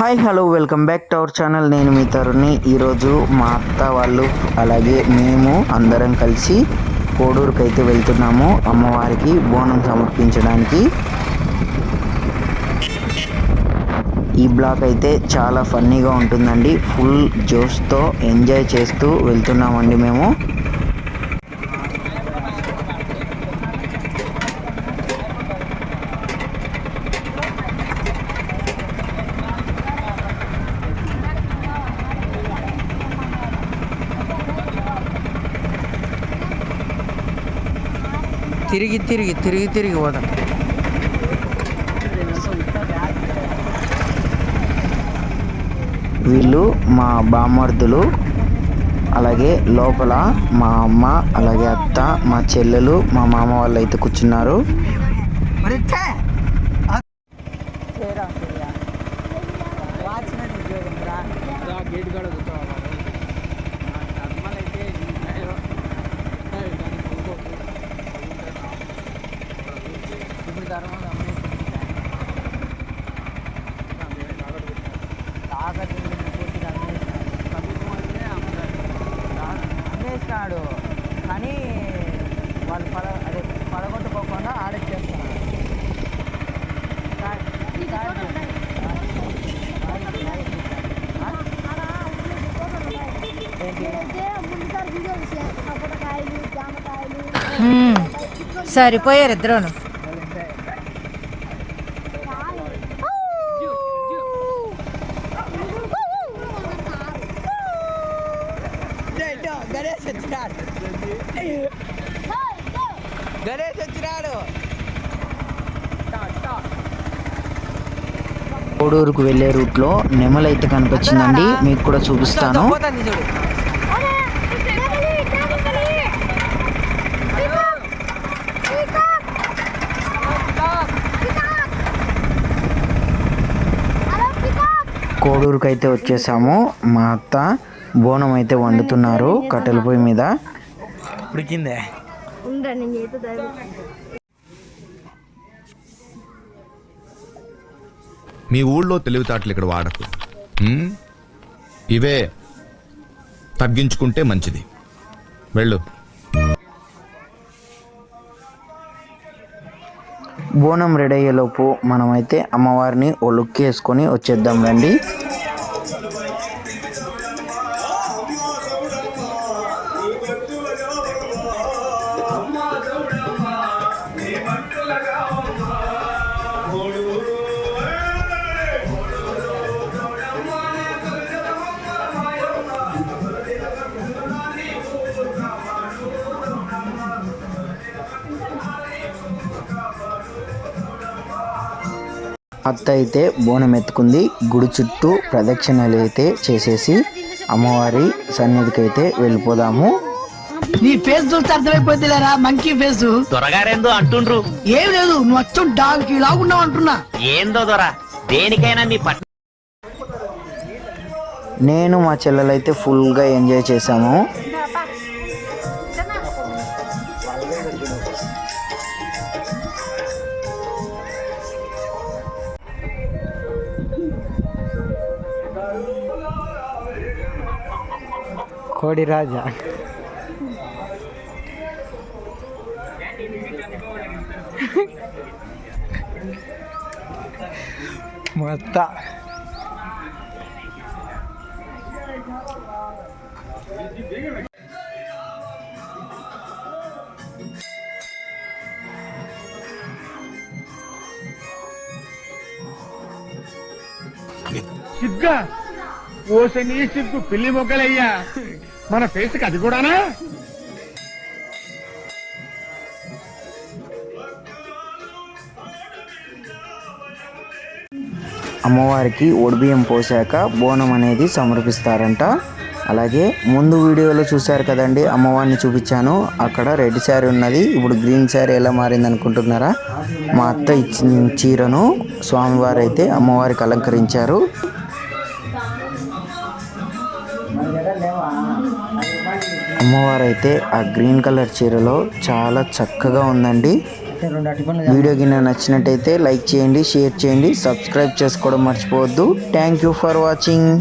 Hi hello welcome back to our channel. నేను మీ తరుణ్ని. ఈరోజు మా అత్త వాళ్ళు అలాగే మేము అందరం కలిసి కోడూరుకి అయితే వెళ్తున్నాము అమ్మవారికి బోనం సమర్పించడానికి. ఈ బ్లాగ్ అయితే చాలా ఫన్నీగా ఉంటుందండి. ఫుల్ జోష్తో ఎంజాయ్ చేస్తూ వెళ్తున్నామండి మేము. తిరిగి పోదాం. వీళ్ళు మా బామ్మర్దులు, అలాగే లోపల మా అమ్మ, అలాగే అత్త, మా చెల్లెలు, మా మామ వాళ్ళు అయితే కూర్చున్నారు. అమ్మేసినాడు కానీ వాళ్ళు పడగొట్టుకోకుండా ఆడేస్తున్నారు. సరిపోయారు ఇద్దరును. గణేష్ వచ్చినాడు. కోడూరుకు వెళ్ళే రూట్లో నెమలైతే కనిపించిందండి, మీకు కూడా చూపిస్తాను. కోడూరుకు అయితే వచ్చేసాము. మా అత్త బోనం అయితే వండుతున్నారు కట్టెల పొయ్యి మీద. ఉడికిందే. మీ ఊళ్ళో తెలివితేటలు ఇక్కడ వాడకు. ఇవే తగ్గించుకుంటే మంచిది. వెళ్ళు. బోనం రెడీ అయ్యేలోపు మనమైతే అమ్మవారిని ఓ లుక్ వేసుకొని వచ్చేద్దాం రండి. అత్త అయితే బోనం ఎత్తుకుంది. గుడి చుట్టూ ప్రదక్షిణలు అయితే చేసేసి అమ్మవారి సన్నిధికి అయితే వెళ్ళిపోదాము. నీ ఫేస్ చూస్తే అర్థమైపోతుందిలేరా, మంకీ ఫేస్. దొరగారేందో అంటుండ్రు. ఏం లేదు, నువ్వు అచ్చం డాంకీ లాగున్నావు అంటున్నా. ఏందో దొర, దేనికైనా మీ పట్ల. నేను మా చెల్లెలైతే ఫుల్గా ఎంజాయ్ చేశాము. కోడి రాజా మొత్త సిగ్గా ఓసని సిగ్గు పిల్లి మొగ్గలయ్యా, మన ఫేస్కి అది కూడానా? అమ్మవారికి ఒడిబియ్యం పోసాక బోనం అనేది సమర్పిస్తారంట. అలాగే ముందు వీడియోలో చూశారు కదండి, అమ్మవారిని చూపించాను. అక్కడ రెడ్ శారీ ఉన్నది, ఇప్పుడు గ్రీన్ శారీ ఎలా మారింది అనుకుంటున్నారా? మా అత్త ఇచ్చిన చీరను స్వామివారు అయితే అమ్మవారికి అలంకరించారు. అమ్మవారు అయితే ఆ గ్రీన్ కలర్ చీరలో చాలా చక్కగా ఉందండి. రెండు అరటిపండ్లు వీడియో కింద నచ్చినట్టయితే లైక్ చేయండి, షేర్ చేయండి, సబ్స్క్రైబ్ చేసుకోవడం మర్చిపోవద్దు. Thank you for watching.